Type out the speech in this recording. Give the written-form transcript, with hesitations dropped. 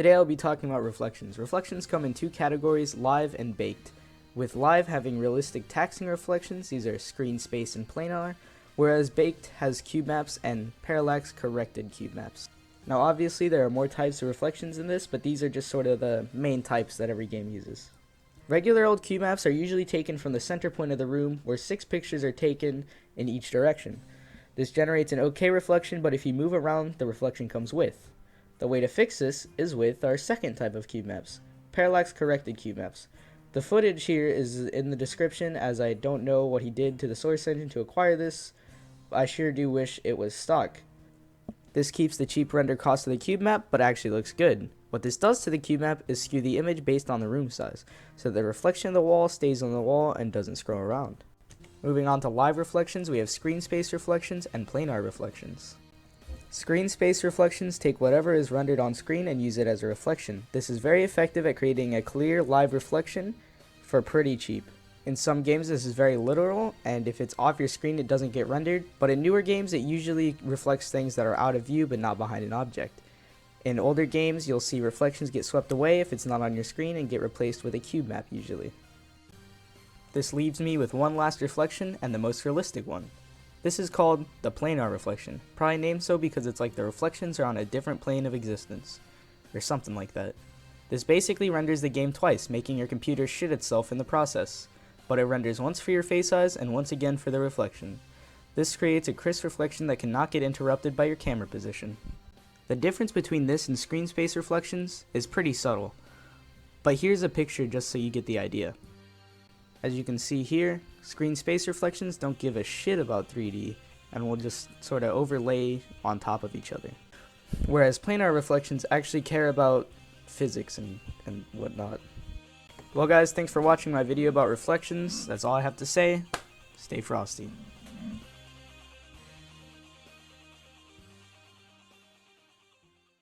Today I'll be talking about reflections. Reflections come in two categories, live and baked. With live having realistic taxing reflections, these are screen space and planar, whereas baked has cube maps and parallax corrected cube maps. Now obviously there are more types of reflections in this, but these are just sort of the main types that every game uses. Regular old cube maps are usually taken from the center point of the room, where 6 pictures are taken in each direction. This generates an okay reflection, but if you move around, the reflection comes with. The way to fix this is with our second type of cube maps, parallax corrected cube maps. The footage here is in the description, as I don't know what he did to the source engine to acquire this. I sure do wish it was stock. This keeps the cheap render cost of the cube map, but actually looks good. What this does to the cube map is skew the image based on the room size, so the reflection of the wall stays on the wall and doesn't scroll around. Moving on to live reflections, we have screen space reflections and planar reflections. Screen space reflections take whatever is rendered on screen and use it as a reflection. This is very effective at creating a clear live reflection for pretty cheap. In some games this is very literal, and if it's off your screen it doesn't get rendered, but in newer games it usually reflects things that are out of view but not behind an object. In older games you'll see reflections get swept away if it's not on your screen and get replaced with a cube map usually. This leaves me with one last reflection, and the most realistic one. This is called the planar reflection, probably named so because it's like the reflections are on a different plane of existence, or something like that. This basically renders the game twice, making your computer shit itself in the process, but it renders once for your face eyes and once again for the reflection. This creates a crisp reflection that cannot get interrupted by your camera position. The difference between this and screen space reflections is pretty subtle, but here's a picture just so you get the idea. As you can see here, screen space reflections don't give a shit about 3D and will just sort of overlay on top of each other. Whereas planar reflections actually care about physics and whatnot. Well guys, thanks for watching my video about reflections. That's all I have to say. Stay frosty.